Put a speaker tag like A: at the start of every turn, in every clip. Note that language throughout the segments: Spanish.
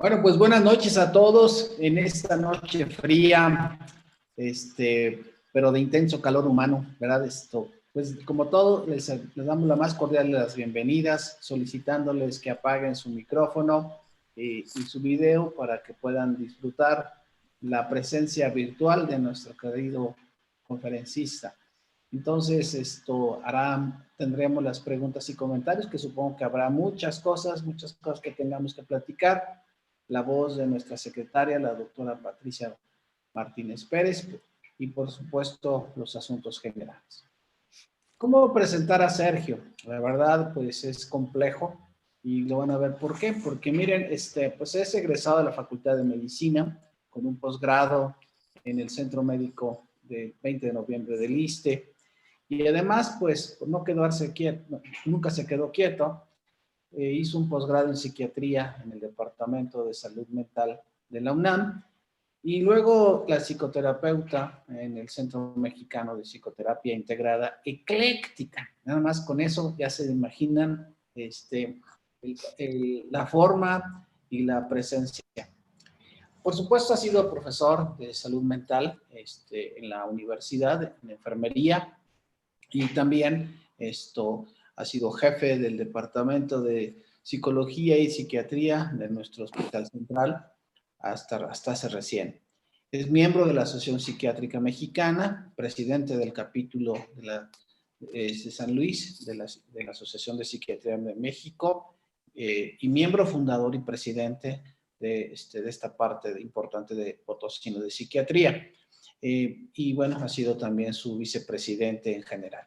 A: Bueno, pues buenas noches a todos en esta noche fría, pero de intenso calor humano, ¿verdad? Pues como todo, les damos la más cordial de las bienvenidas, solicitándoles que apaguen su micrófono y su video para que puedan disfrutar la presencia virtual de nuestro querido conferencista. Entonces, tendremos las preguntas y comentarios, que supongo que habrá muchas cosas que tengamos que platicar. La voz de nuestra secretaria, la doctora Patricia Martínez Pérez, y por supuesto los asuntos generales. ¿Cómo presentar a Sergio? La verdad, pues es complejo y lo van a ver por qué. Porque miren, pues es egresado de la Facultad de Medicina con un posgrado en el Centro Médico del 20 de noviembre del ISSSTE, y además, pues no quedarse quieto, nunca se quedó quieto. Hizo un posgrado en psiquiatría en el Departamento de Salud Mental de la UNAM, y luego la psicoterapeuta en el Centro Mexicano de Psicoterapia Integrada Ecléctica. Nada más con eso ya se imaginan la forma y la presencia. Por supuesto, ha sido profesor de salud mental en la universidad, en enfermería, y también ha sido jefe del Departamento de Psicología y Psiquiatría de nuestro Hospital Central hasta hace recién. Es miembro de la Asociación Psiquiátrica Mexicana, presidente del capítulo de San Luis, de la Asociación de Psiquiatría de México, y miembro fundador y presidente de esta parte importante de Potosino de Psiquiatría. Y bueno, ha sido también su vicepresidente en general.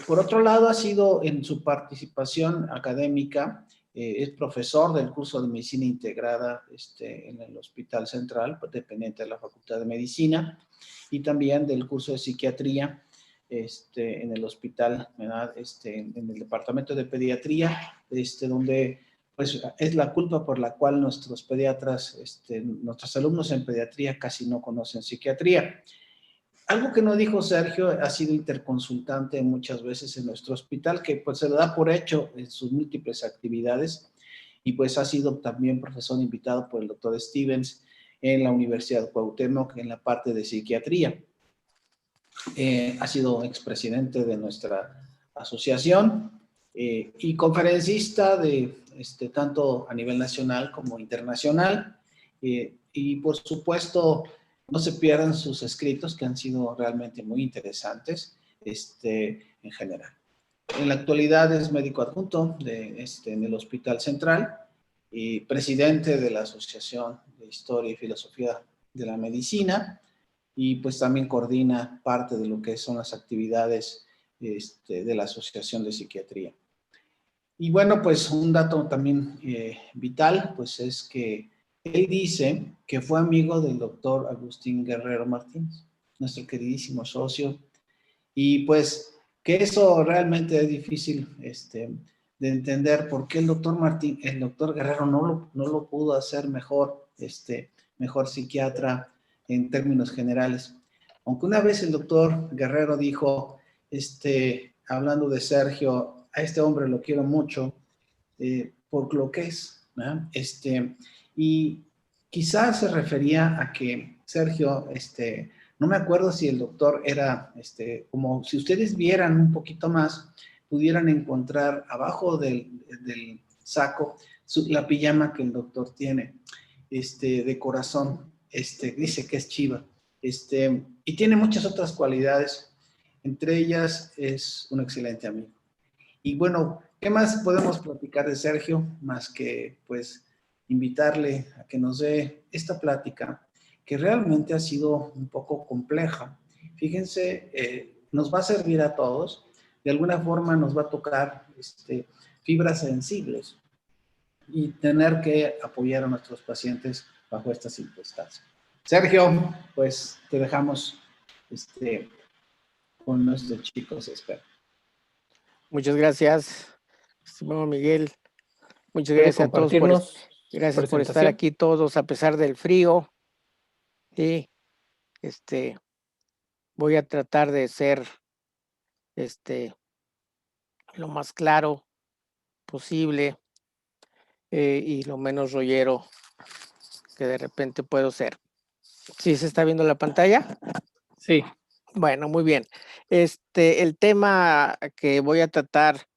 A: Por otro lado, ha sido en su participación académica, es profesor del curso de Medicina Integrada en el Hospital Central, dependiente de la Facultad de Medicina, y también del curso de Psiquiatría en el hospital, ¿verdad? En el Departamento de Pediatría, donde pues es la culpa por la cual nuestros pediatras, nuestros alumnos en pediatría casi no conocen psiquiatría. Algo que no dijo Sergio, ha sido interconsultante muchas veces en nuestro hospital, que pues se lo da por hecho en sus múltiples actividades, y pues ha sido también profesor invitado por el doctor Stevens en la Universidad de Cuauhtémoc en la parte de psiquiatría. Ha sido expresidente de nuestra asociación y conferencista de tanto a nivel nacional como internacional, y por supuesto no se pierdan sus escritos, que han sido realmente muy interesantes en general. En la actualidad es médico adjunto en el Hospital Central y presidente de la Asociación de Historia y Filosofía de la Medicina, y pues también coordina parte de lo que son las actividades de la Asociación de Psiquiatría. Y bueno, pues un dato también vital, pues es que él dice que fue amigo del doctor Agustín Guerrero Martínez, nuestro queridísimo socio, y pues que eso realmente es difícil de entender, por qué el doctor Guerrero no lo pudo hacer mejor, mejor psiquiatra en términos generales. Aunque una vez el doctor Guerrero dijo, hablando de Sergio, a este hombre lo quiero mucho, por lo que es, ¿no? Y quizás se refería a que Sergio, no me acuerdo si el doctor era, como si ustedes vieran un poquito más, pudieran encontrar abajo del saco la pijama que el doctor tiene, de corazón, dice que es chiva, y tiene muchas otras cualidades, entre ellas es un excelente amigo. Y bueno, ¿qué más podemos platicar de Sergio? Más que, pues, invitarle a que nos dé esta plática, que realmente ha sido un poco compleja. Fíjense, nos va a servir a todos. De alguna forma nos va a tocar fibras sensibles y tener que apoyar a nuestros pacientes bajo estas circunstancias. Sergio, pues te dejamos con nuestros chicos expertos.
B: Muchas gracias, estimado Miguel. Muchas
C: ¿Puede
B: gracias a todos gracias por estar aquí todos a pesar del frío. Y voy a tratar de ser lo más claro posible. y lo menos rollero que de repente puedo ser. ¿Sí se está viendo la pantalla?
A: Sí.
B: Bueno, muy bien. El tema que voy a tratar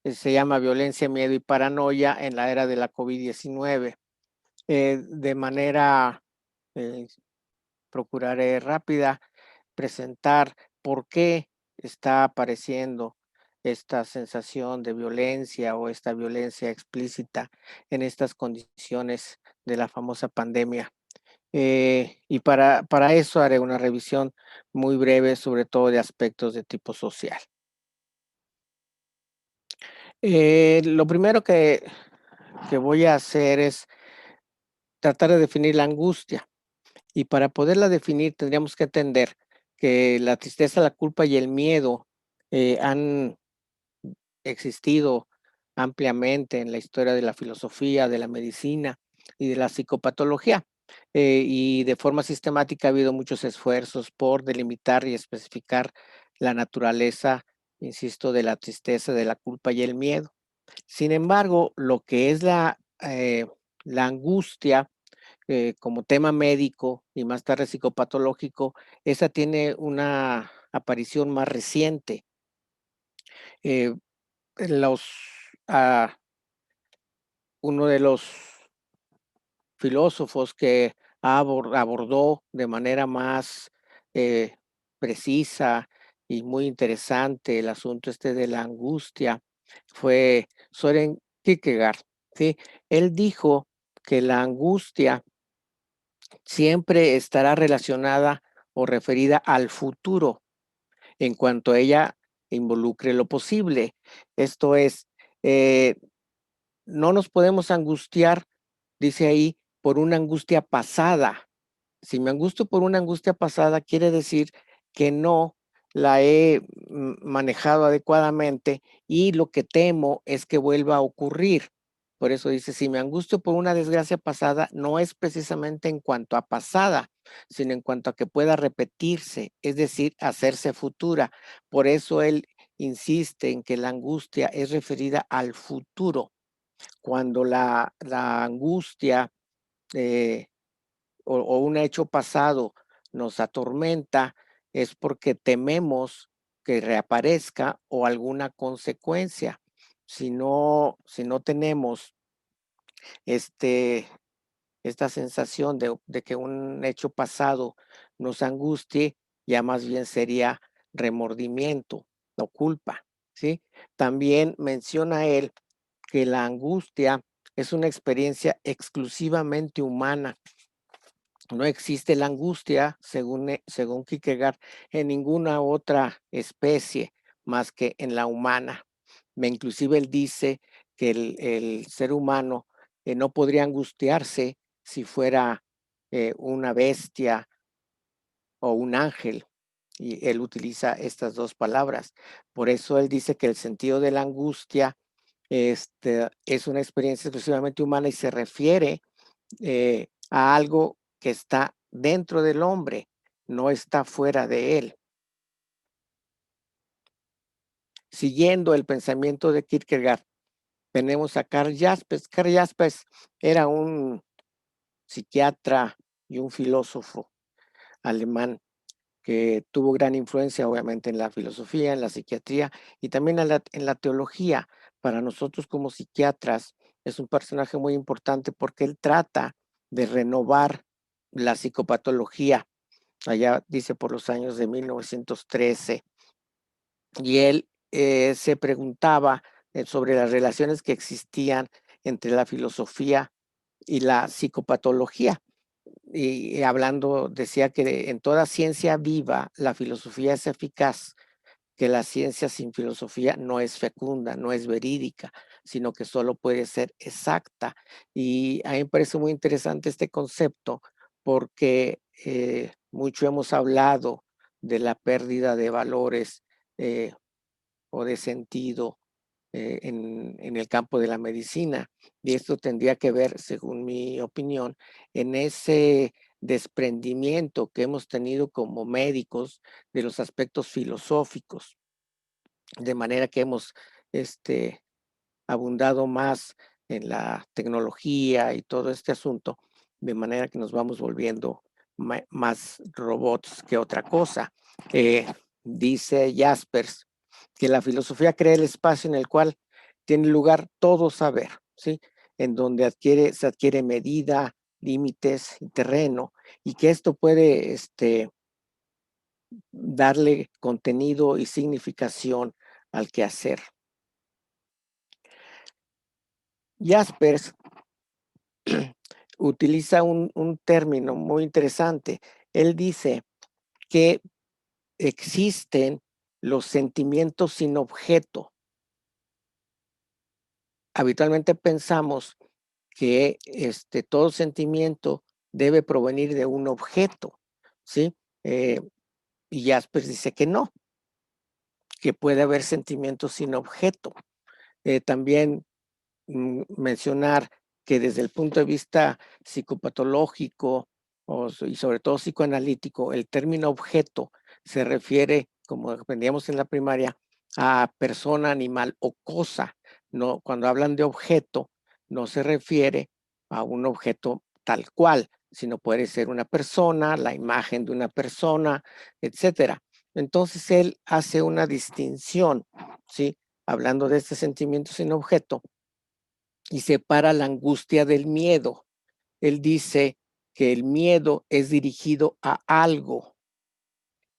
B: se llama violencia, miedo y paranoia en la era de la COVID-19. De manera, procuraré rápida, presentar por qué está apareciendo esta sensación de violencia o esta violencia explícita en estas condiciones de la famosa pandemia. Y para eso haré una revisión muy breve, sobre todo de aspectos de tipo social. Lo primero que voy a hacer es tratar de definir la angustia. Y para poderla definir tendríamos que entender que la tristeza, la culpa y el miedo han existido ampliamente en la historia de la filosofía, de la medicina y de la psicopatología. Y de forma sistemática ha habido muchos esfuerzos por delimitar y especificar la naturaleza, insisto, de la tristeza, de la culpa y el miedo. Sin embargo, lo que es la angustia como tema médico y más tarde psicopatológico, esa tiene una aparición más reciente. Eh, los, ah, Uno de los filósofos que abordó de manera más precisa y muy interesante el asunto de la angustia fue Soren Kierkegaard, ¿sí? Él dijo que la angustia siempre estará relacionada o referida al futuro en cuanto ella involucre lo posible. Esto es, eh, no nos podemos angustiar, dice ahí, por una angustia pasada. Si me angustio por una angustia pasada, quiere decir que no la he manejado adecuadamente y lo que temo es que vuelva a ocurrir. Por eso dice, si me angustio por una desgracia pasada, no es precisamente en cuanto a pasada, sino en cuanto a que pueda repetirse, es decir, hacerse futura. Por eso él insiste en que la angustia es referida al futuro. Cuando la angustia o un hecho pasado nos atormenta, es porque tememos que reaparezca o alguna consecuencia. Si no tenemos esta sensación de que un hecho pasado nos angustie, ya más bien sería remordimiento o culpa, ¿sí? También menciona él que la angustia es una experiencia exclusivamente humana. No existe la angustia, según Kierkegaard, en ninguna otra especie más que en la humana. Inclusive él dice que el ser humano no podría angustiarse si fuera una bestia o un ángel. Y él utiliza estas dos palabras. Por eso él dice que el sentido de la angustia es una experiencia exclusivamente humana y se refiere a algo que está dentro del hombre, no está fuera de él. Siguiendo el pensamiento de Kierkegaard, tenemos a Karl Jaspers. Karl Jaspers era un psiquiatra y un filósofo alemán que tuvo gran influencia obviamente en la filosofía, en la psiquiatría y también en la teología. Para nosotros como psiquiatras es un personaje muy importante porque él trata de renovar la psicopatología, allá dice por los años de 1913, y él se preguntaba sobre las relaciones que existían entre la filosofía y la psicopatología. Y hablando, decía que en toda ciencia viva la filosofía es eficaz, que la ciencia sin filosofía no es fecunda, no es verídica, sino que solo puede ser exacta. Y a mí me parece muy interesante este concepto porque mucho hemos hablado de la pérdida de valores eh, o de sentido en el campo de la medicina. Y esto tendría que ver, según mi opinión, en ese desprendimiento que hemos tenido como médicos de los aspectos filosóficos, de manera que hemos abundado más en la tecnología y todo este asunto, de manera que nos vamos volviendo más robots que otra cosa. Dice Jaspers que la filosofía crea el espacio en el cual tiene lugar todo saber, ¿sí? En donde se adquiere medida, límites y terreno, y que esto puede darle contenido y significación al quehacer. Jaspers utiliza un término muy interesante. Él dice que existen los sentimientos sin objeto. Habitualmente pensamos que todo sentimiento debe provenir de un objeto, ¿sí? Y Jaspers dice que no, que puede haber sentimientos sin objeto. También mencionar que desde el punto de vista psicopatológico y sobre todo psicoanalítico, el término objeto se refiere, como aprendíamos en la primaria, a persona, animal o cosa. No, cuando hablan de objeto, no se refiere a un objeto tal cual, sino puede ser una persona, la imagen de una persona, etcétera. Entonces él hace una distinción, ¿sí? Hablando de este sentimiento sin objeto, y separa la angustia del miedo. Él dice que el miedo es dirigido a algo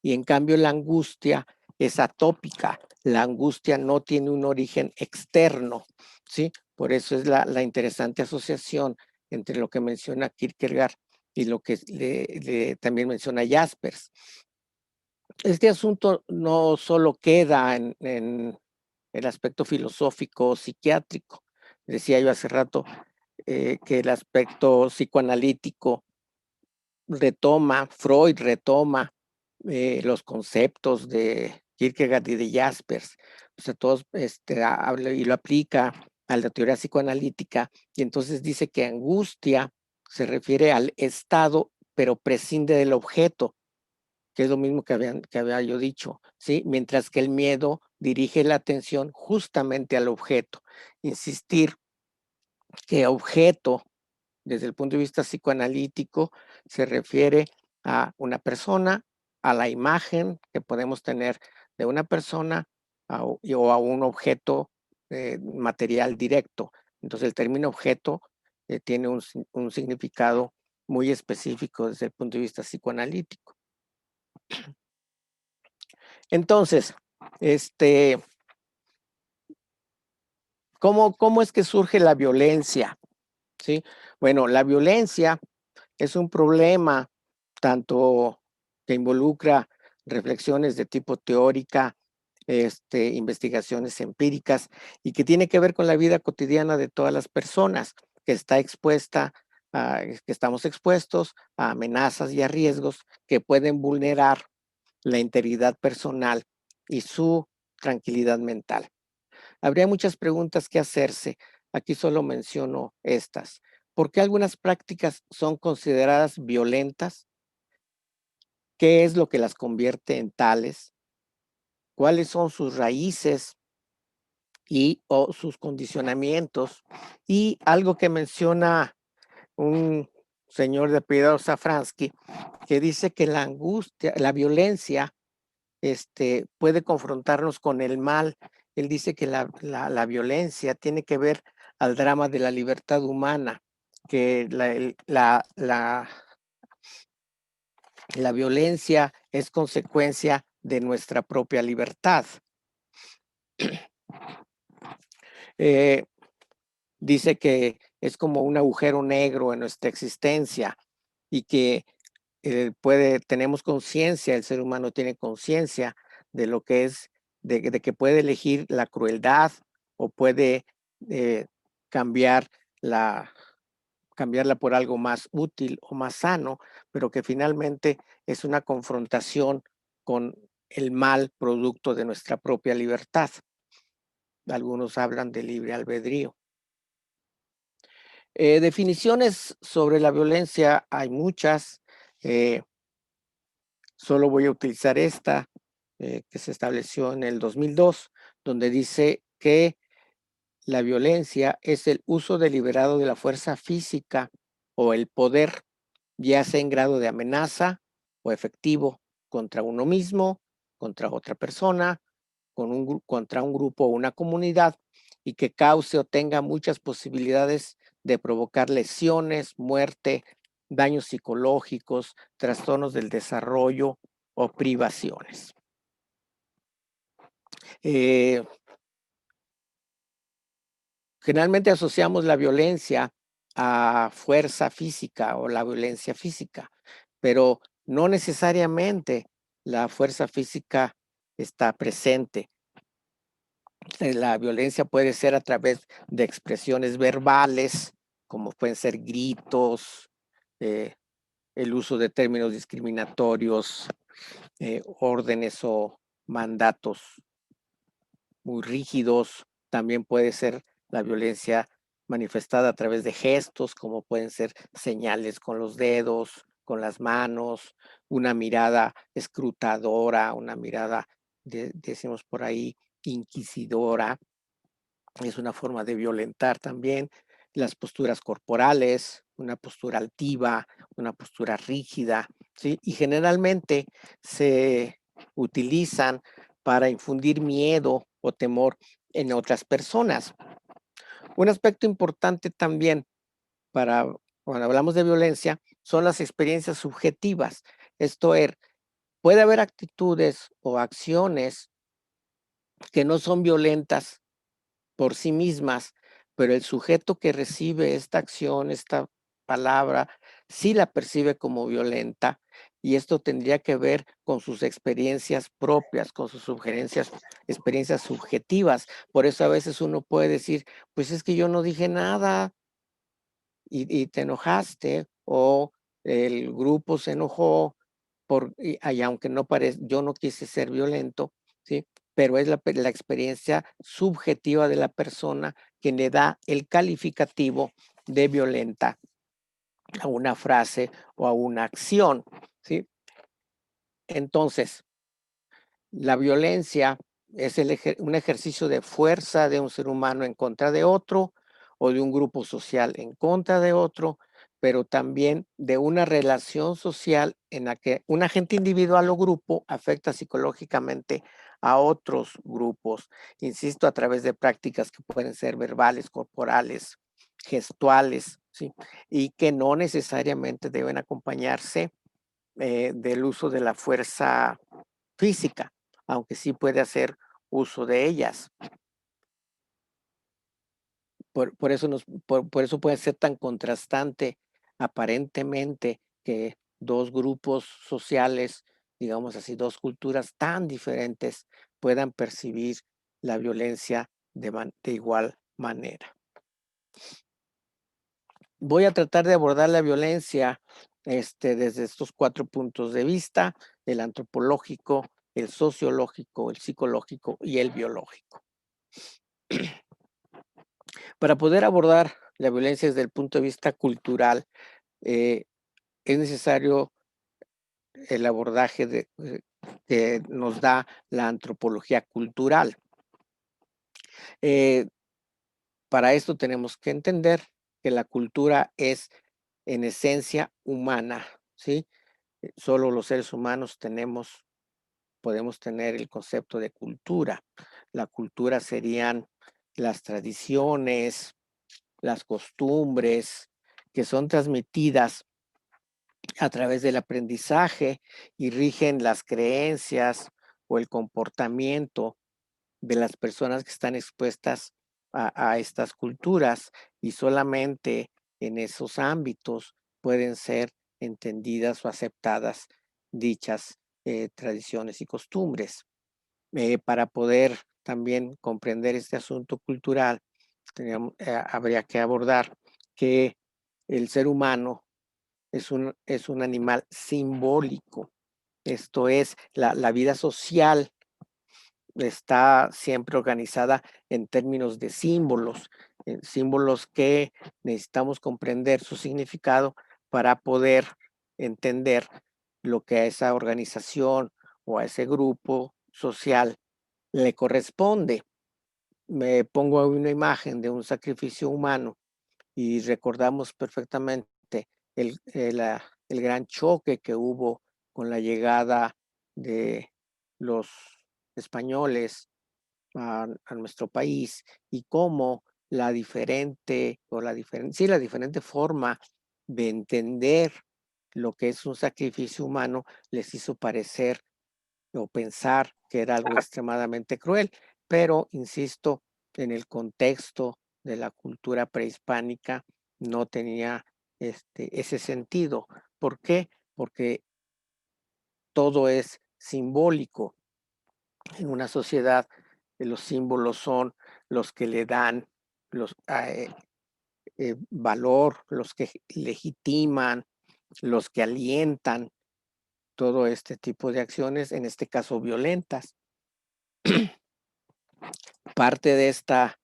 B: y en cambio la angustia es atópica. La angustia no tiene un origen externo, ¿sí? Por eso es la interesante asociación entre lo que menciona Kierkegaard y lo que también menciona Jaspers. Este asunto no solo queda en el aspecto filosófico o psiquiátrico. Decía yo hace rato que el aspecto psicoanalítico Freud retoma los conceptos de Kierkegaard y de Jaspers. O sea, todos habla y lo aplica a la teoría psicoanalítica, y entonces dice que angustia se refiere al estado, pero prescinde del objeto, que es lo mismo que había yo dicho, ¿sí? Mientras que el miedo dirige la atención justamente al objeto. Insistir que objeto, desde el punto de vista psicoanalítico, se refiere a una persona, a la imagen que podemos tener de una persona o a un objeto material directo. Entonces el término objeto tiene un significado muy específico desde el punto de vista psicoanalítico. Entonces, ¿cómo es que surge la violencia? ¿Sí? Bueno, la violencia es un problema tanto que involucra reflexiones de tipo teórica, investigaciones empíricas, y que tiene que ver con la vida cotidiana de todas las personas, que estamos expuestos a amenazas y a riesgos que pueden vulnerar la integridad personal y su tranquilidad mental. Habría muchas preguntas que hacerse. Aquí solo menciono estas. ¿Por qué algunas prácticas son consideradas violentas? ¿Qué es lo que las convierte en tales? ¿Cuáles son sus raíces o sus condicionamientos? Y algo que menciona un señor de apellido Safransky, que dice que la angustia, la violencia, puede confrontarnos con el mal. Él dice que la violencia tiene que ver al drama de la libertad humana, que la violencia es consecuencia de nuestra propia libertad. Dice que es como un agujero negro en nuestra existencia y que tenemos conciencia, el ser humano tiene conciencia de lo que es, de que puede elegir la crueldad o puede cambiarla por algo más útil o más sano, pero que finalmente es una confrontación con el mal producto de nuestra propia libertad. Algunos hablan de libre albedrío. Definiciones sobre la violencia hay muchas. Solo voy a utilizar esta que se estableció en el 2002, donde dice que La violencia es el uso deliberado de la fuerza física o el poder, ya sea en grado de amenaza o efectivo, contra uno mismo, contra otra persona, contra un grupo o una comunidad, y que cause o tenga muchas posibilidades de provocar lesiones, muerte, daños psicológicos, trastornos del desarrollo o privaciones. Generalmente asociamos la violencia a fuerza física o la violencia física, pero no necesariamente la fuerza física está presente. La violencia puede ser a través de expresiones verbales, como pueden ser gritos, eh, el uso de términos discriminatorios, órdenes o mandatos muy rígidos. También puede ser la violencia manifestada a través de gestos, como pueden ser señales con los dedos, con las manos, una mirada escrutadora, una mirada, decimos por ahí, inquisidora. Es una forma de violentar también. Las posturas corporales, una postura altiva, una postura rígida, ¿sí? Y generalmente se utilizan para infundir miedo o temor en otras personas. Un aspecto importante también para cuando hablamos de violencia son las experiencias subjetivas. Esto es, puede haber actitudes o acciones que no son violentas por sí mismas, pero el sujeto que recibe esta acción, esta palabra, sí la percibe como violenta, y esto tendría que ver con sus experiencias propias, con sus experiencias subjetivas. Por eso a veces uno puede decir, pues es que yo no dije nada y te enojaste, o el grupo se enojó, y aunque no parece, yo no quise ser violento, ¿sí? Pero es la experiencia subjetiva de la persona que le da el calificativo de violenta a una frase o a una acción, ¿sí? Entonces, la violencia es un ejercicio de fuerza de un ser humano en contra de otro, o de un grupo social en contra de otro, pero también de una relación social en la que un agente individual o grupo afecta psicológicamente a otros grupos, insisto, a través de prácticas que pueden ser verbales, corporales, gestuales, ¿sí? Y que no necesariamente deben acompañarse del uso de la fuerza física, aunque sí puede hacer uso de ellas. Por eso puede ser tan contrastante aparentemente que dos grupos sociales, digamos así, dos culturas tan diferentes puedan percibir la violencia de igual manera. Voy a tratar de abordar la violencia desde estos 4 puntos de vista: el antropológico, el sociológico, el psicológico y el biológico. Para poder abordar la violencia desde el punto de vista cultural, es necesario el abordaje que nos da la antropología cultural. Para esto tenemos que entender que la cultura es en esencia humana, ¿sí? Solo los seres humanos podemos tener el concepto de cultura. La cultura serían las tradiciones, las costumbres que son transmitidas a través del aprendizaje y rigen las creencias o el comportamiento de las personas que están expuestas a estas culturas, y solamente en esos ámbitos pueden ser entendidas o aceptadas dichas tradiciones y costumbres. Para poder también comprender este asunto cultural, habría que abordar que el ser humano es un animal simbólico. Esto es, la vida social está siempre organizada en términos de símbolos, símbolos que necesitamos comprender su significado para poder entender lo que a esa organización o a ese grupo social le corresponde. me pongo una imagen de un sacrificio humano y recordamos perfectamente el gran choque que hubo con la llegada de los españoles a nuestro país y cómo la diferente, o la diferente forma de entender lo que es un sacrificio humano les hizo parecer o pensar que era algo extremadamente cruel. Pero, insisto, en el contexto de la cultura prehispánica no tenía ese sentido. ¿Por qué? Porque todo es simbólico. En una sociedad, los símbolos son los que le dan los, valor, los que legitiman, los que alientan todo este tipo de acciones, en este caso violentas. Parte de esta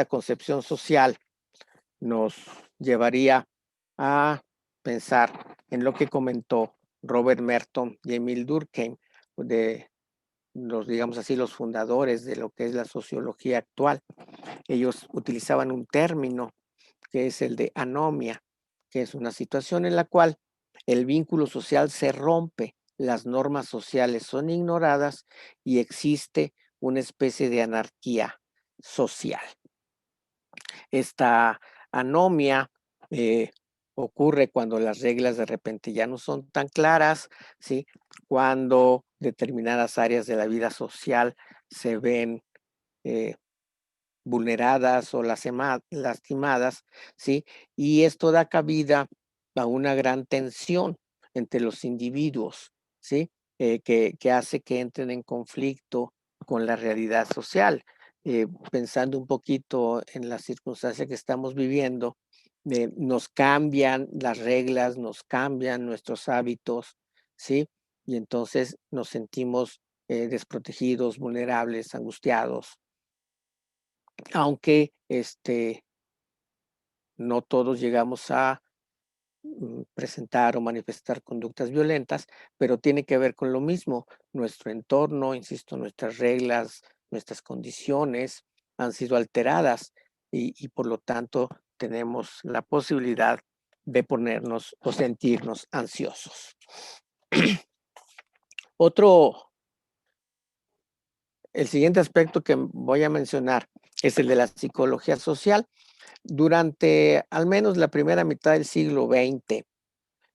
B: concepción social nos llevaría a pensar en lo que comentó Robert Merton y Emil Durkheim, de los, digamos así, los fundadores de lo que es la sociología actual. Ellos utilizaban un término que es el de anomia, que es una situación en la cual el vínculo social se rompe, las normas sociales son ignoradas y existe una especie de anarquía social. Esta anomia ocurre cuando las reglas de repente ya no son tan claras, ¿sí? Cuando determinadas áreas de la vida social se ven vulneradas o lastimadas, ¿sí? Y esto da cabida a una gran tensión entre los individuos, ¿sí? Que hace que entren en conflicto con la realidad social. Pensando un poquito en la circunstancia que estamos viviendo, nos cambian las reglas, nos cambian nuestros hábitos, ¿sí? Y entonces nos sentimos desprotegidos, vulnerables, angustiados, aunque no todos llegamos a presentar o manifestar conductas violentas, pero tiene que ver con lo mismo. Nuestro entorno, insisto, nuestras reglas, nuestras condiciones han sido alteradas y por lo tanto tenemos la posibilidad de ponernos o sentirnos ansiosos. El siguiente aspecto que voy a mencionar es el de la psicología social. Durante al menos la primera mitad del siglo XX,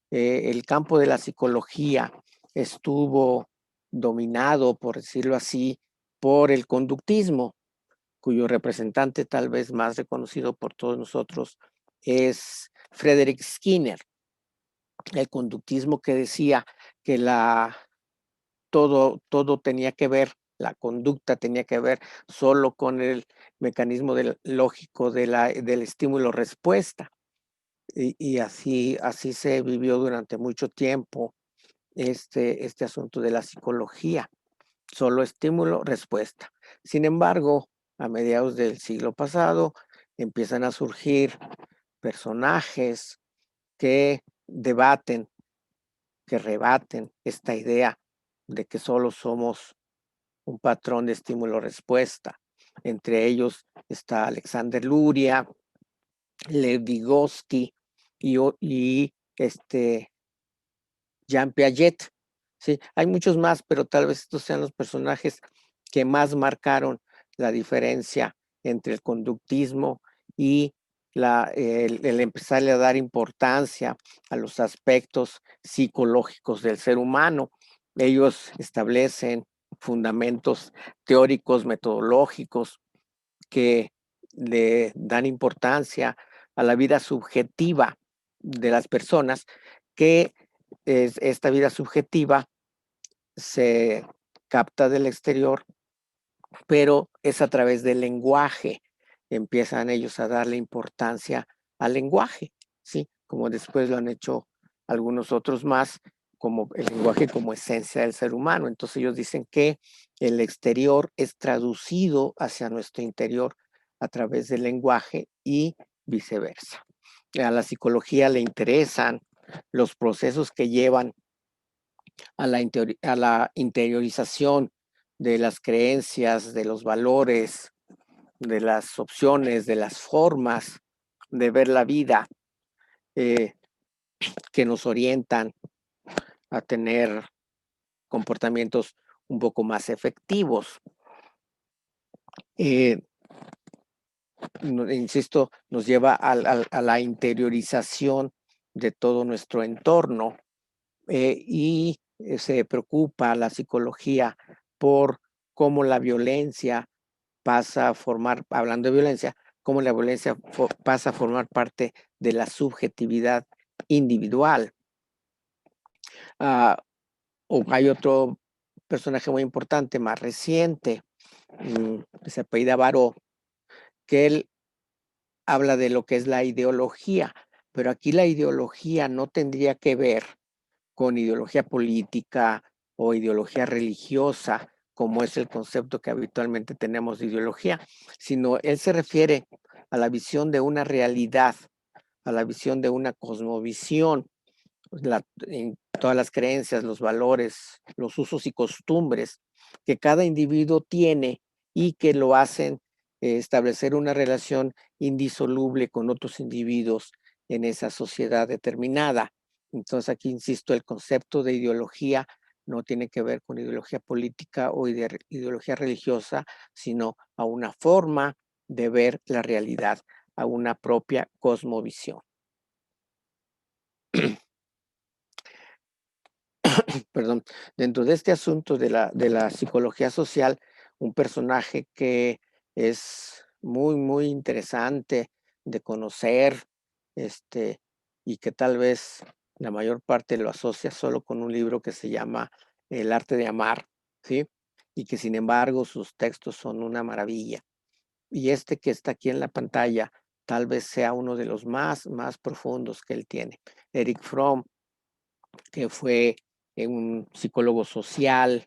B: el campo de la psicología estuvo dominado, por decirlo así, por el conductismo, cuyo representante tal vez más reconocido por todos nosotros es Frederick Skinner. El conductismo que decía que todo tenía que ver, la conducta tenía que ver solo con el mecanismo lógico del estímulo-respuesta. Y así se vivió durante mucho tiempo este asunto de la psicología, solo estímulo-respuesta. Sin embargo, a mediados del siglo pasado empiezan a surgir personajes que debaten, que rebaten esta idea de que solo somos un patrón de estímulo-respuesta. Entre ellos está Alexander Luria, Lev Vygotsky y Jean Piaget. Sí, hay muchos más, pero tal vez estos sean los personajes que más marcaron la diferencia entre el conductismo y el empezarle a dar importancia a los aspectos psicológicos del ser humano. Ellos establecen fundamentos teóricos, metodológicos que le dan importancia a la vida subjetiva de las personas, que esta vida subjetiva se capta del exterior, pero es a través del lenguaje. Empiezan ellos a darle importancia al lenguaje, ¿sí? Como después lo han hecho algunos otros más, como el lenguaje como esencia del ser humano. Entonces ellos dicen que el exterior es traducido hacia nuestro interior a través del lenguaje y viceversa. A la psicología le interesan los procesos que llevan a la interiorización de las creencias, de los valores, de las opciones, de las formas de ver la vida que nos orientan a tener comportamientos un poco más efectivos. Insisto, nos lleva a la interiorización de todo nuestro entorno y se preocupa la psicología por cómo la violencia pasa a formar, hablando de violencia, cómo la violencia pasa a formar parte de la subjetividad individual. O hay otro personaje muy importante, más reciente, que se apellida Baró, que él habla de lo que es la ideología, pero aquí la ideología no tendría que ver con ideología política o ideología religiosa, como es el concepto que habitualmente tenemos de ideología, sino él se refiere a la visión de una realidad, a la visión de una cosmovisión, en todas las creencias, los valores, los usos y costumbres que cada individuo tiene y que lo hacen establecer una relación indisoluble con otros individuos en esa sociedad determinada. Entonces aquí insisto, el concepto de ideología no tiene que ver con ideología política o ideología religiosa, sino a una forma de ver la realidad, a una propia cosmovisión. Perdón, dentro de este asunto de la psicología social, un personaje que es muy, muy interesante de conocer, y que tal vez la mayor parte lo asocia solo con un libro que se llama El arte de amar, ¿sí? Y que sin embargo sus textos son una maravilla. Y este que está aquí en la pantalla tal vez sea uno de los más profundos que él tiene. Eric Fromm, que fue un psicólogo social,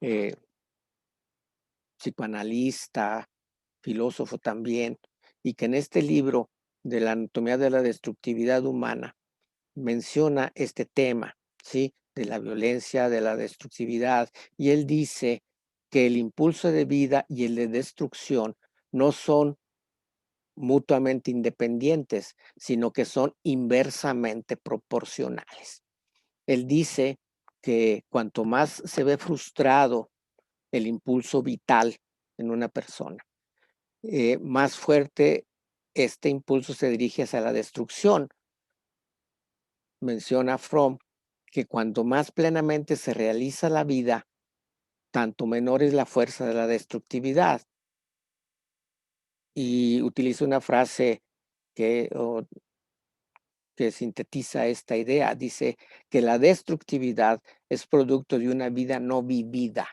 B: eh, psicoanalista, filósofo también, y que en este libro de la anatomía de la destructividad humana menciona este tema, ¿sí? De la violencia, de la destructividad, y él dice que el impulso de vida y el de destrucción no son mutuamente independientes, sino que son inversamente proporcionales. Él dice que cuanto más se ve frustrado el impulso vital en una persona, más fuerte este impulso se dirige hacia la destrucción. Menciona Fromm que cuanto más plenamente se realiza la vida, tanto menor es la fuerza de la destructividad. Y utiliza una frase que, que sintetiza esta idea. Dice que la destructividad es producto de una vida no vivida.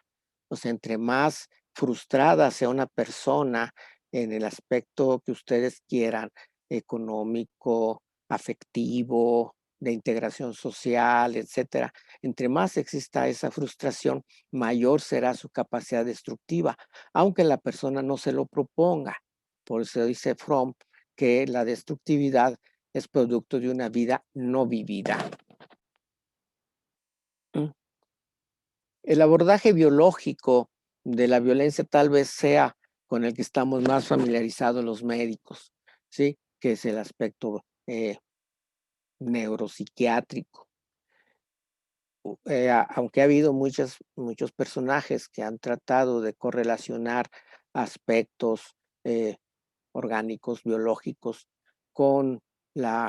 B: O sea, entre más frustrada sea una persona en el aspecto que ustedes quieran, económico, afectivo, de integración social, etcétera, entre más exista esa frustración, mayor será su capacidad destructiva, aunque la persona no se lo proponga. Por eso dice Fromm que la destructividad es producto de una vida no vivida. El abordaje biológico de la violencia tal vez sea con el que estamos más familiarizados los médicos, ¿sí? Que es el aspecto neuropsiquiátrico. Aunque ha habido muchos personajes que han tratado de correlacionar aspectos orgánicos, biológicos, con la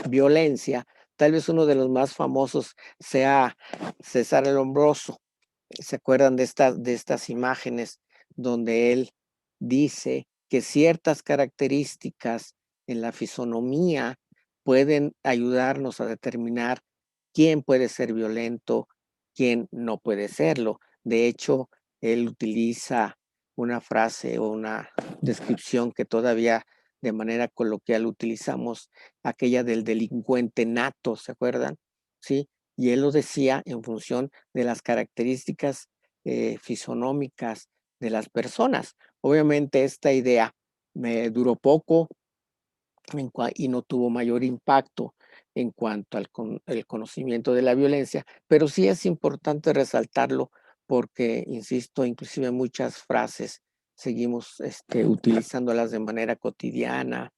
B: violencia. Tal vez uno de los más famosos sea César el Hombroso. ¿Se acuerdan de estas imágenes donde él dice que ciertas características en la fisonomía pueden ayudarnos a determinar quién puede ser violento, quién no puede serlo? De hecho, él utiliza una frase o una descripción que todavía de manera coloquial utilizamos, aquella del delincuente nato, ¿se acuerdan? Sí, y él lo decía en función de las características fisonómicas de las personas. Obviamente esta idea me duró poco y no tuvo mayor impacto en cuanto al el conocimiento de la violencia, pero sí es importante resaltarlo porque, insisto, inclusive muchas frases seguimos utilizándolas de manera cotidiana.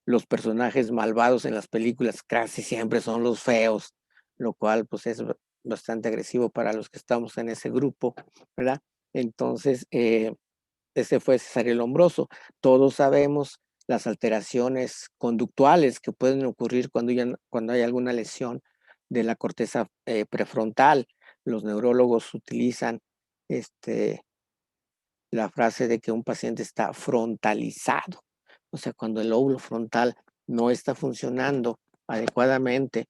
B: Los personajes malvados en las películas casi siempre son los feos, lo cual pues es bastante agresivo para los que estamos en ese grupo, ¿verdad? Entonces, ese fue César Lombroso. Todos sabemos las alteraciones conductuales que pueden ocurrir cuando hay alguna lesión de la corteza prefrontal. Los neurólogos utilizan la frase de que un paciente está frontalizado. O sea, cuando el lóbulo frontal no está funcionando adecuadamente,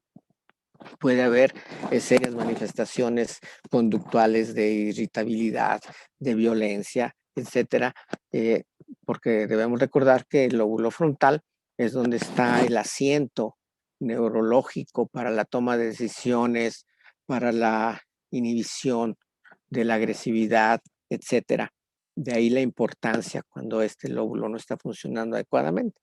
B: puede haber serias manifestaciones conductuales de irritabilidad, de violencia, etcétera, porque debemos recordar que el lóbulo frontal es donde está el asiento neurológico para la toma de decisiones, para la inhibición de la agresividad, etcétera. De ahí la importancia cuando este lóbulo no está funcionando adecuadamente.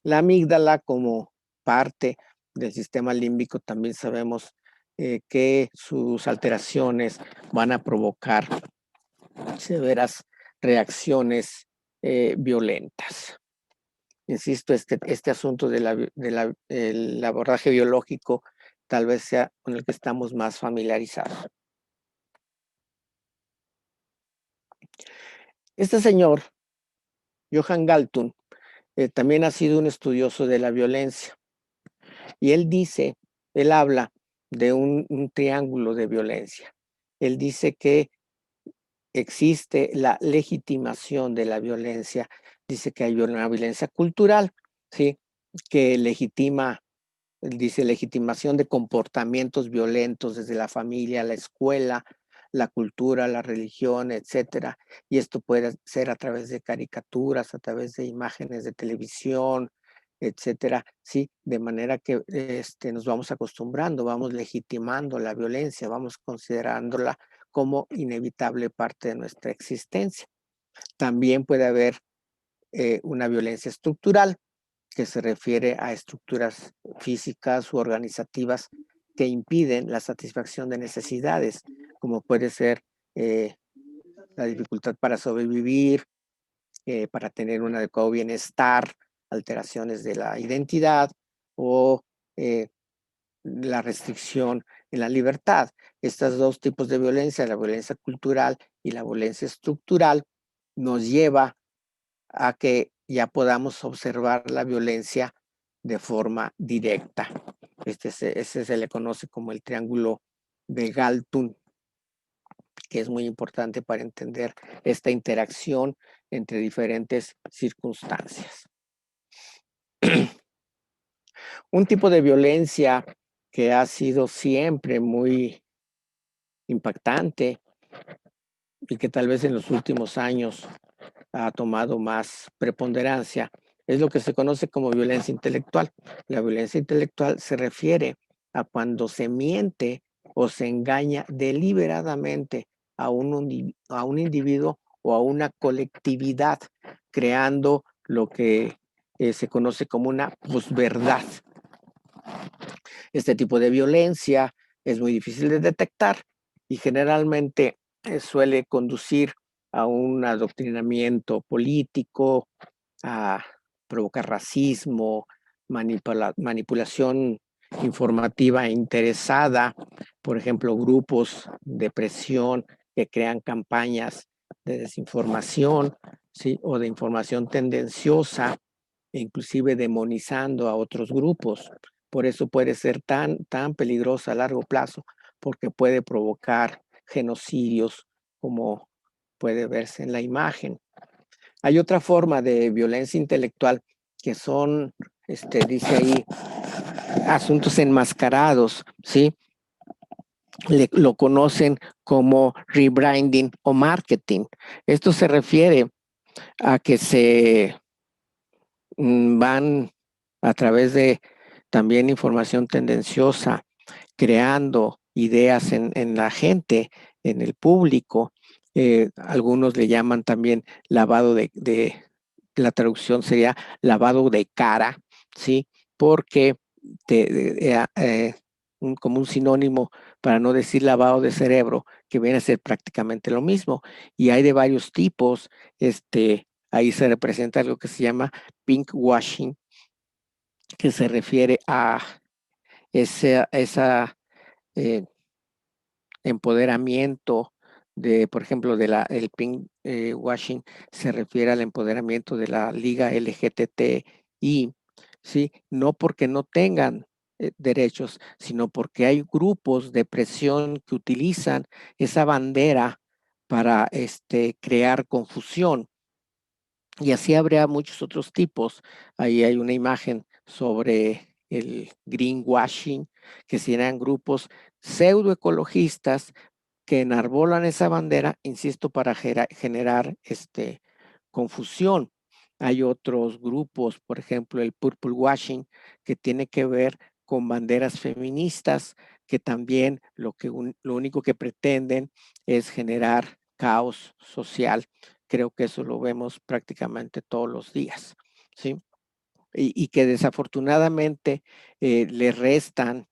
B: La amígdala como parte del sistema límbico también sabemos que sus alteraciones van a provocar severas reacciones violentas. Insisto, este asunto del abordaje biológico tal vez sea con el que estamos más familiarizados. Este señor, Johan Galtung, también ha sido un estudioso de la violencia. Y él habla de un triángulo de violencia. Él dice que existe la legitimación de la violencia. Dice que hay una violencia cultural, ¿sí? Que legitima, dice legitimación de comportamientos violentos desde la familia, la escuela, la cultura, la religión, etcétera. Y esto puede ser a través de caricaturas, a través de imágenes de televisión, etcétera, sí, de manera que nos vamos acostumbrando, vamos legitimando la violencia, vamos considerándola como inevitable parte de nuestra existencia. También puede haber una violencia estructural, que se refiere a estructuras físicas u organizativas que impiden la satisfacción de necesidades, como puede ser la dificultad para sobrevivir, para tener un adecuado bienestar, alteraciones de la identidad o la restricción en la libertad. Estos dos tipos de violencia, la violencia cultural y la violencia estructural, nos lleva a que ya podamos observar la violencia de forma directa. Ese se le conoce como el triángulo de Galtung, que es muy importante para entender esta interacción entre diferentes circunstancias. Un tipo de violencia que ha sido siempre muy impactante y que tal vez en los últimos años ha tomado más preponderancia es lo que se conoce como violencia intelectual. La violencia intelectual se refiere a cuando se miente o se engaña deliberadamente a un individuo o a una colectividad, creando lo que se conoce como una posverdad. Este tipo de violencia es muy difícil de detectar y generalmente suele conducir a un adoctrinamiento político, a provocar racismo, manipulación informativa interesada, por ejemplo, grupos de presión que crean campañas de desinformación, ¿sí? O de información tendenciosa, e inclusive demonizando a otros grupos. Por eso puede ser tan peligrosa a largo plazo, porque puede provocar genocidios, como puede verse en la imagen. Hay otra forma de violencia intelectual que son, dice ahí, asuntos enmascarados, ¿sí? Lo conocen como rebranding o marketing. Esto se refiere a que se van a través de también información tendenciosa, creando ideas en la gente, en el público. Algunos le llaman también lavado la traducción sería lavado de cara, ¿sí? Porque como un sinónimo, para no decir lavado de cerebro, que viene a ser prácticamente lo mismo. Y hay de varios tipos. Ahí se representa algo que se llama pink washing, que se refiere a esa empoderamiento por ejemplo, el pink washing se refiere al empoderamiento de la liga LGTBI, ¿sí? No porque no tengan derechos, sino porque hay grupos de presión que utilizan esa bandera para crear confusión. Y así habría muchos otros tipos. Ahí hay una imagen sobre el greenwashing, que serían grupos pseudoecologistas que enarbolan esa bandera, insisto, para generar confusión. Hay otros grupos, por ejemplo, el purple washing, que tiene que ver con banderas feministas, que también lo único que pretenden es generar caos social. Creo que eso lo vemos prácticamente todos los días, ¿sí? Y que desafortunadamente le restan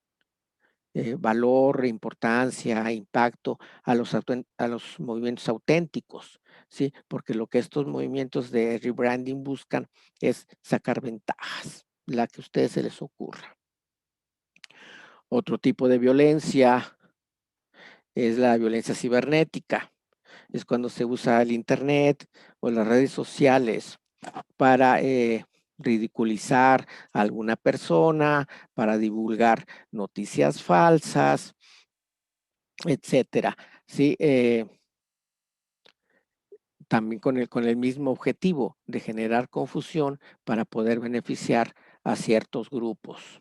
B: valor, importancia, impacto a los movimientos auténticos, ¿sí? Porque lo que estos movimientos de rebranding buscan es sacar ventajas, la que a ustedes se les ocurra. Otro tipo de violencia es la violencia cibernética. Es cuando se usa el internet o las redes sociales para ridiculizar a alguna persona, para divulgar noticias falsas, etcétera. Sí, también con el mismo objetivo de generar confusión para poder beneficiar a ciertos grupos.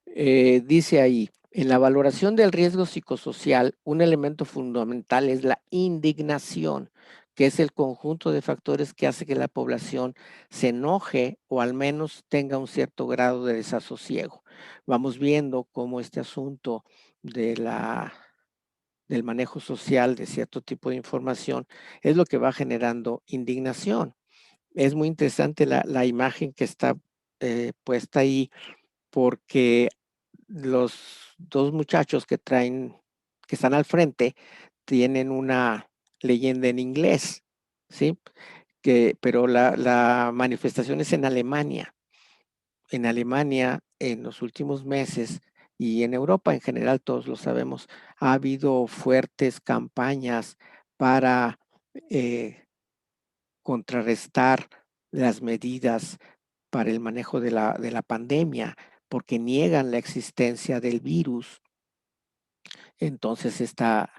B: Dice ahí, en la valoración del riesgo psicosocial, un elemento fundamental es la indignación, que es el conjunto de factores que hace que la población se enoje o al menos tenga un cierto grado de desasosiego. Vamos viendo cómo este asunto del manejo social de cierto tipo de información es lo que va generando indignación. Es muy interesante la imagen que está puesta ahí, porque los dos muchachos que están al frente, tienen una leyenda en inglés, ¿sí? Pero la manifestación es en Alemania. En Alemania, en los últimos meses, y en Europa en general, todos lo sabemos, ha habido fuertes campañas para contrarrestar las medidas para el manejo de la pandemia, porque niegan la existencia del virus. Entonces, esta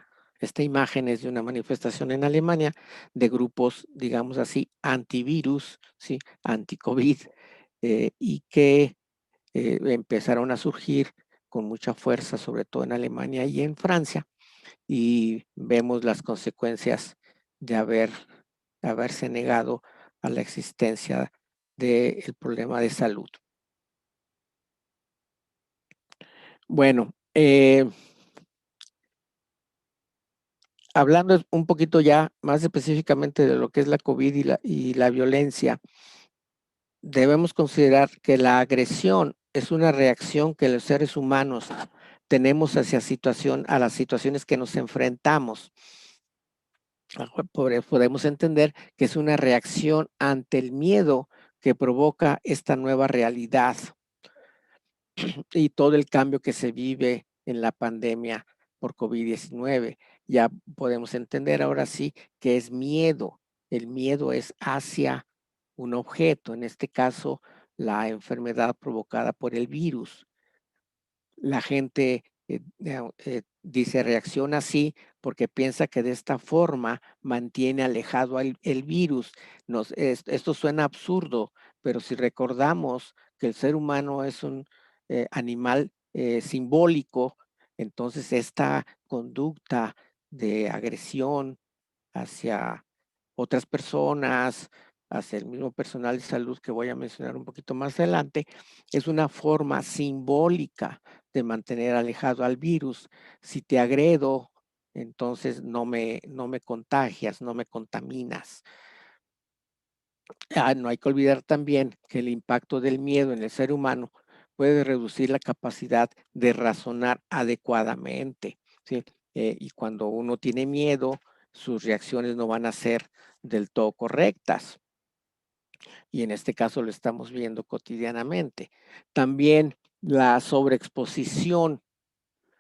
B: imagen es de una manifestación en Alemania de grupos, digamos así, antivirus, ¿sí? Anti-COVID, y que empezaron a surgir con mucha fuerza, sobre todo en Alemania y en Francia, y vemos las consecuencias de haberse negado a la existencia del problema de salud. Bueno, hablando un poquito ya más específicamente de lo que es la COVID y la violencia, debemos considerar que la agresión es una reacción que los seres humanos tenemos a las situaciones que nos enfrentamos. Podemos entender que es una reacción ante el miedo que provoca esta nueva realidad y todo el cambio que se vive en la pandemia por COVID-19. Ya podemos entender ahora sí que es miedo. El miedo es hacia un objeto, en este caso la enfermedad provocada por el virus. La gente dice, reacciona así porque piensa que de esta forma mantiene alejado el virus. Esto suena absurdo, pero si recordamos que el ser humano es un animal simbólico, entonces esta conducta de agresión hacia otras personas, hacia el mismo personal de salud que voy a mencionar un poquito más adelante, es una forma simbólica de mantener alejado al virus. Si te agredo, entonces no me contagias, no me contaminas. No hay que olvidar también que el impacto del miedo en el ser humano puede reducir la capacidad de razonar adecuadamente, ¿sí? Y cuando uno tiene miedo, sus reacciones no van a ser del todo correctas. Y en este caso lo estamos viendo cotidianamente. También la sobreexposición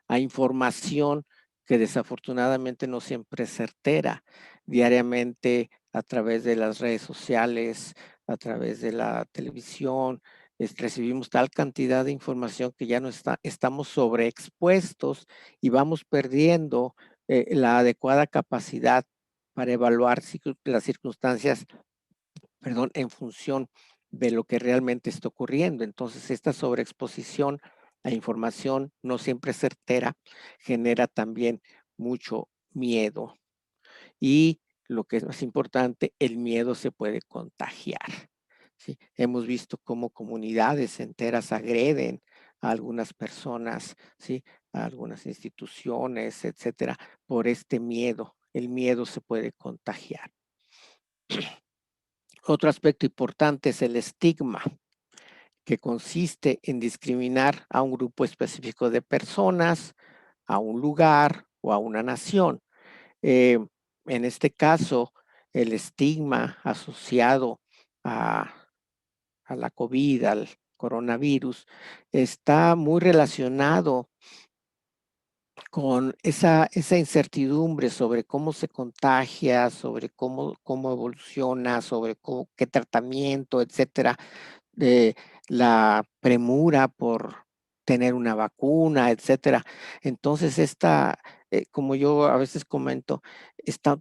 B: a información que desafortunadamente no siempre es certera. Diariamente a través de las redes sociales, a través de la televisión, recibimos tal cantidad de información que ya no estamos sobreexpuestos y vamos perdiendo la adecuada capacidad para evaluar las circunstancias, perdón, en función de lo que realmente está ocurriendo. Entonces, esta sobreexposición a información no siempre certera genera también mucho miedo. Y lo que es más importante, el miedo se puede contagiar. ¿Sí? Hemos visto cómo comunidades enteras agreden a algunas personas, ¿sí? A algunas instituciones, etcétera, por este miedo. El miedo se puede contagiar. Otro aspecto importante es el estigma, que consiste en discriminar a un grupo específico de personas, a un lugar o a una nación. Eh, en este caso, el estigma asociado a, a la COVID, al coronavirus, está muy relacionado con esa incertidumbre sobre cómo se contagia, sobre cómo evoluciona, sobre qué tratamiento, etcétera, de la premura por tener una vacuna, etcétera. Entonces, como yo a veces comento,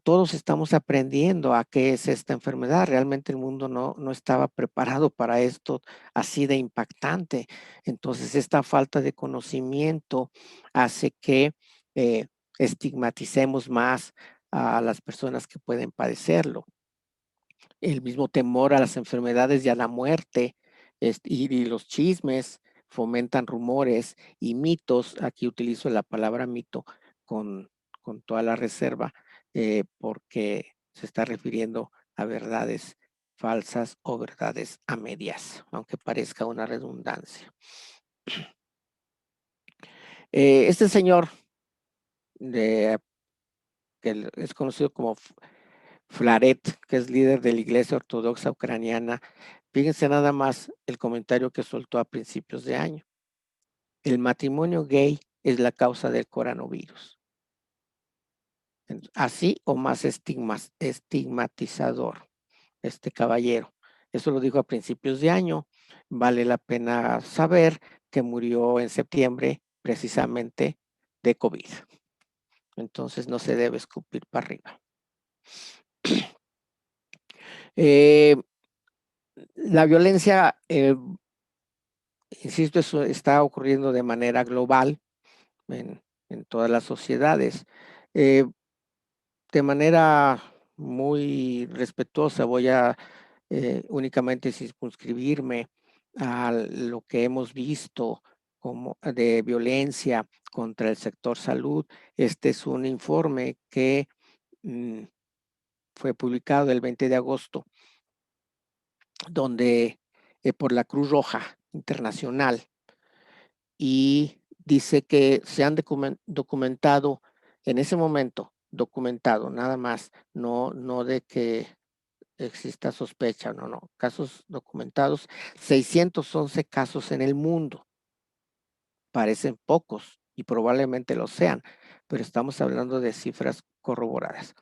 B: todos estamos aprendiendo a qué es esta enfermedad. Realmente el mundo no estaba preparado para esto así de impactante. Entonces, esta falta de conocimiento hace que eh, estigmaticemos más a las personas que pueden padecerlo. El mismo temor a las enfermedades y a la muerte y los chismes fomentan rumores y mitos. Aquí utilizo la palabra mito con, con toda la reserva porque se está refiriendo a verdades falsas o verdades a medias, aunque parezca una redundancia. Este señor, que es conocido como Flaret, que es líder de la Iglesia Ortodoxa Ucraniana, fíjense nada más el comentario que soltó a principios de año. El matrimonio gay es la causa del coronavirus. Así o más estigmatizador este caballero. Eso lo dijo a principios de año. Vale la pena saber que murió en septiembre precisamente de COVID. Entonces no se debe escupir para arriba. La violencia, insisto, eso está ocurriendo de manera global en todas las sociedades. De manera muy respetuosa voy a únicamente circunscribirme a lo que hemos visto como de violencia contra el sector salud. Este es un informe que fue publicado el 20 de agosto, donde por la Cruz Roja Internacional, y dice que se han documentado en ese momento, documentado nada más, no de que exista sospecha, no, casos documentados, 611 casos en el mundo. Parecen pocos y probablemente lo sean, pero estamos hablando de cifras corroboradas.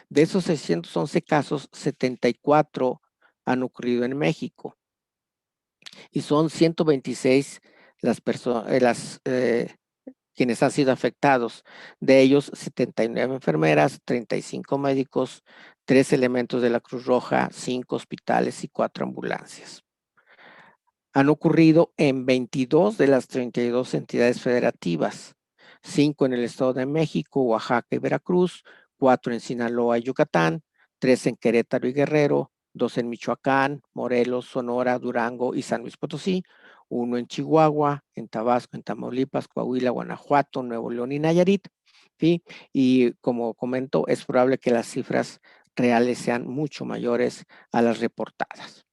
B: De esos 611 casos, 74 han ocurrido en México y son 126 las personas, quienes han sido afectados. De ellos, 79 enfermeras, 35 médicos, 3 elementos de la Cruz Roja, 5 hospitales y 4 ambulancias. Han ocurrido en 22 de las 32 entidades federativas, 5 en el Estado de México, Oaxaca y Veracruz, 4 en Sinaloa y Yucatán, 3 en Querétaro y Guerrero, 2 en Michoacán, Morelos, Sonora, Durango y San Luis Potosí, 1 en Chihuahua, en Tabasco, en Tamaulipas, Coahuila, Guanajuato, Nuevo León y Nayarit. ¿Sí? Y como comento, es probable que las cifras reales sean mucho mayores a las reportadas.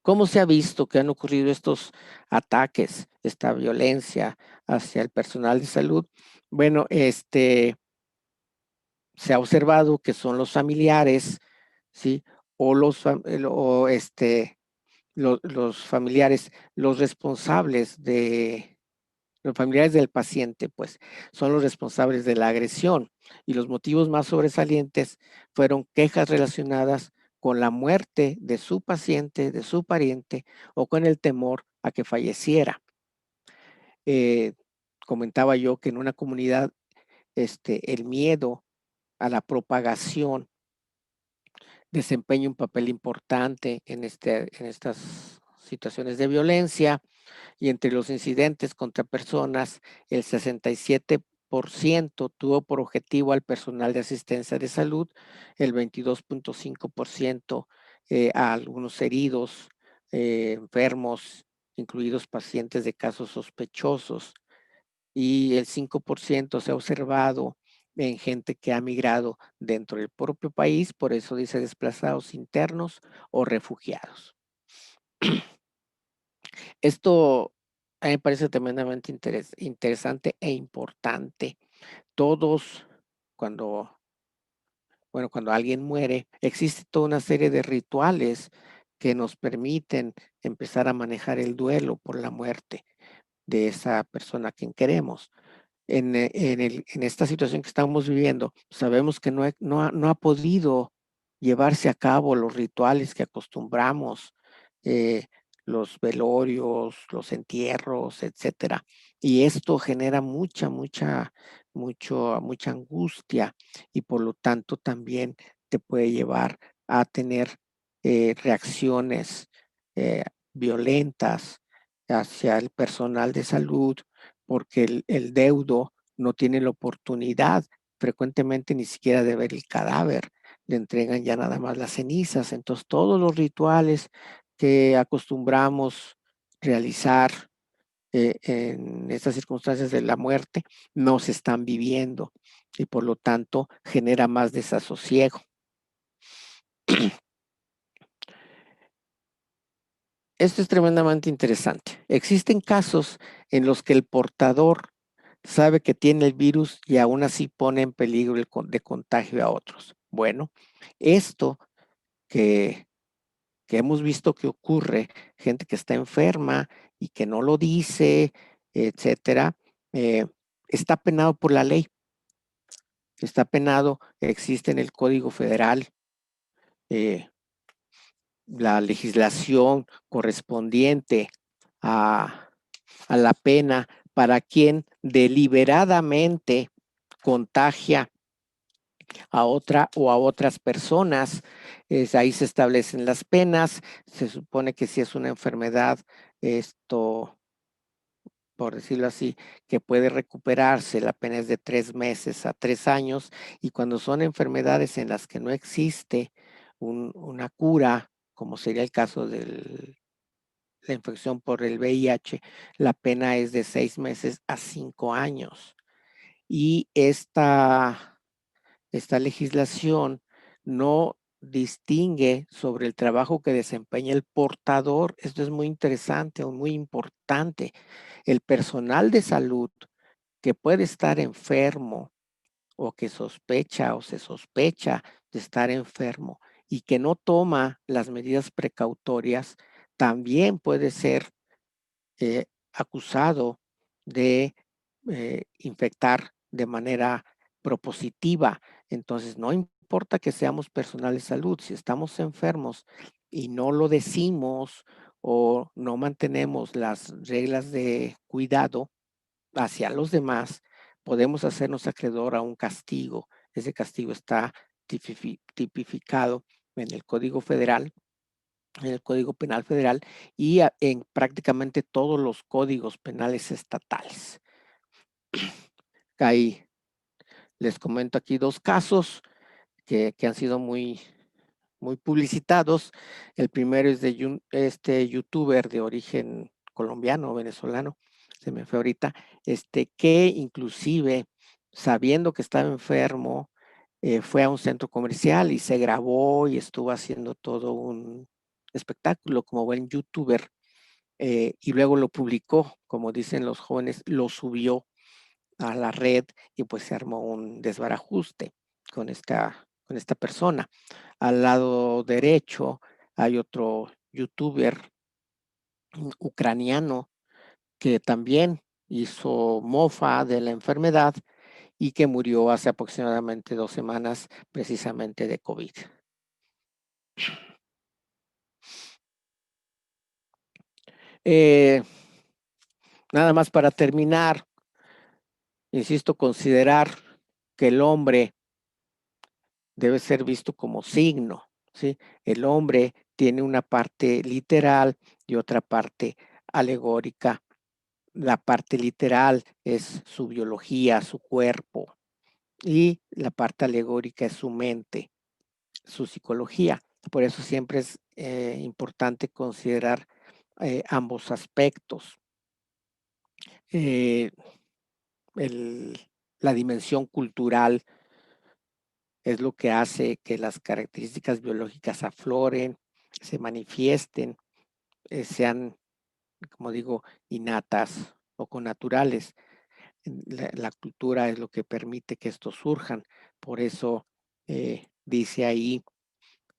B: ¿Cómo se ha visto que han ocurrido estos ataques, esta violencia hacia el personal de salud? Bueno, se ha observado que son los familiares, ¿sí? O los familiares, los responsables los familiares del paciente, pues, son los responsables de la agresión. Y los motivos más sobresalientes fueron quejas relacionadas con la muerte de su paciente, de su pariente, o con el temor a que falleciera. Comentaba yo que en una comunidad, el miedo a la propagación desempeña un papel importante en estas situaciones de violencia. Y entre los incidentes contra personas, el 67% tuvo por objetivo al personal de asistencia de salud, el 22.5% a algunos heridos, enfermos, incluidos pacientes de casos sospechosos, y el 5% se ha observado en gente que ha migrado dentro del propio país, por eso dice desplazados internos o refugiados. Esto a mí me parece tremendamente interesante e importante. Todos, cuando, cuando alguien muere, existe toda una serie de rituales que nos permiten empezar a manejar el duelo por la muerte de esa persona a quien queremos. En esta situación que estamos viviendo, sabemos que no ha podido llevarse a cabo los rituales que acostumbramos, los velorios, los entierros, etcétera. Y esto genera mucha angustia, y por lo tanto también te puede llevar a tener reacciones violentas hacia el personal de salud, porque el deudo no tiene la oportunidad frecuentemente ni siquiera de ver el cadáver, le entregan ya nada más las cenizas. Entonces todos los rituales que acostumbramos realizar en estas circunstancias de la muerte no se están viviendo, y por lo tanto genera más desasosiego. Esto es tremendamente interesante. Existen casos en los que el portador sabe que tiene el virus y aún así pone en peligro de contagio a otros. Bueno, esto que hemos visto que ocurre, gente que está enferma y que no lo dice, etcétera, está penado por la ley. Está penado, existe en el Código Federal la legislación correspondiente a la pena para quien deliberadamente contagia a otra o a otras personas. Ahí se establecen las penas. Se supone que si es una enfermedad, por decirlo así, que puede recuperarse, la pena es de 3 meses a 3 años, y cuando son enfermedades en las que no existe una cura, como sería el caso de la infección por el VIH, la pena es de 6 meses a 5 años. Y esta legislación no distingue sobre el trabajo que desempeña el portador. Esto es muy interesante o muy importante. El personal de salud que puede estar enfermo, o que sospecha o se sospecha de estar enfermo y que no toma las medidas precautorias, también puede ser acusado de infectar de manera propositiva. Entonces, no importa que seamos personal de salud, si estamos enfermos y no lo decimos o no mantenemos las reglas de cuidado hacia los demás, podemos hacernos acreedor a un castigo. Ese castigo está tipificado en el Código Federal, en el Código Penal Federal, y en prácticamente todos los códigos penales estatales. Ahí les comento aquí 2 casos que han sido muy publicitados. El primero es de este youtuber de origen colombiano o venezolano, se me fue ahorita, que inclusive sabiendo que estaba enfermo, fue a un centro comercial y se grabó y estuvo haciendo todo un espectáculo como buen youtuber, y luego lo publicó, como dicen los jóvenes, lo subió a la red y pues se armó un desbarajuste con esta persona. Al lado derecho hay otro youtuber ucraniano que también hizo mofa de la enfermedad y que murió hace aproximadamente 2 semanas precisamente de COVID. Nada más para terminar, insisto, considerar que el hombre debe ser visto como signo, ¿sí? El hombre tiene una parte literal y otra parte alegórica. La parte literal es su biología, su cuerpo, y la parte alegórica es su mente, su psicología. Por eso siempre es importante considerar ambos aspectos. Eh, la dimensión cultural es lo que hace que las características biológicas afloren, se manifiesten, sean, como digo, innatas o connaturales. La cultura es lo que permite que estos surjan. Por eso dice ahí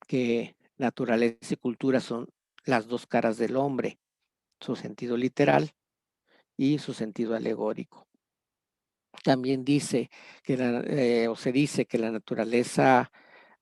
B: que naturaleza y cultura son las dos caras del hombre, su sentido literal y su sentido alegórico. También dice que o se dice que la naturaleza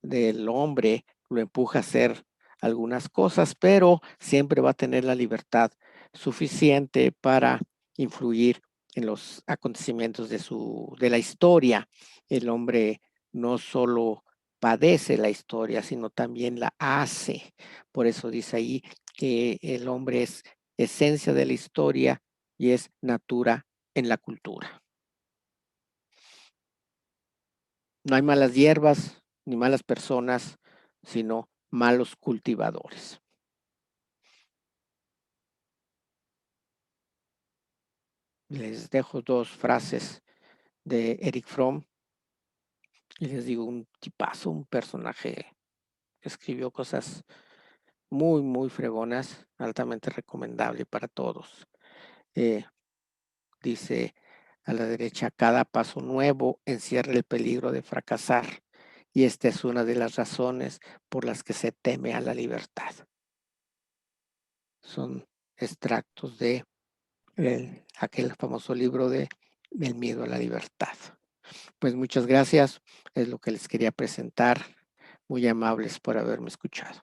B: del hombre lo empuja a hacer algunas cosas, pero siempre va a tener la libertad suficiente para influir en los acontecimientos de la historia. El hombre no solo padece la historia, sino también la hace. Por eso dice ahí que el hombre es esencia de la historia y es natura en la cultura. No hay malas hierbas ni malas personas, sino malos cultivadores. Les dejo 2 frases de Eric Fromm y les digo, un tipazo, un personaje que escribió cosas muy, muy fregonas, altamente recomendable para todos. Dice a la derecha, cada paso nuevo encierra el peligro de fracasar, y esta es una de las razones por las que se teme a la libertad. Son extractos de aquel famoso libro de El miedo a la libertad. Pues muchas gracias, es lo que les quería presentar. Muy amables por haberme escuchado.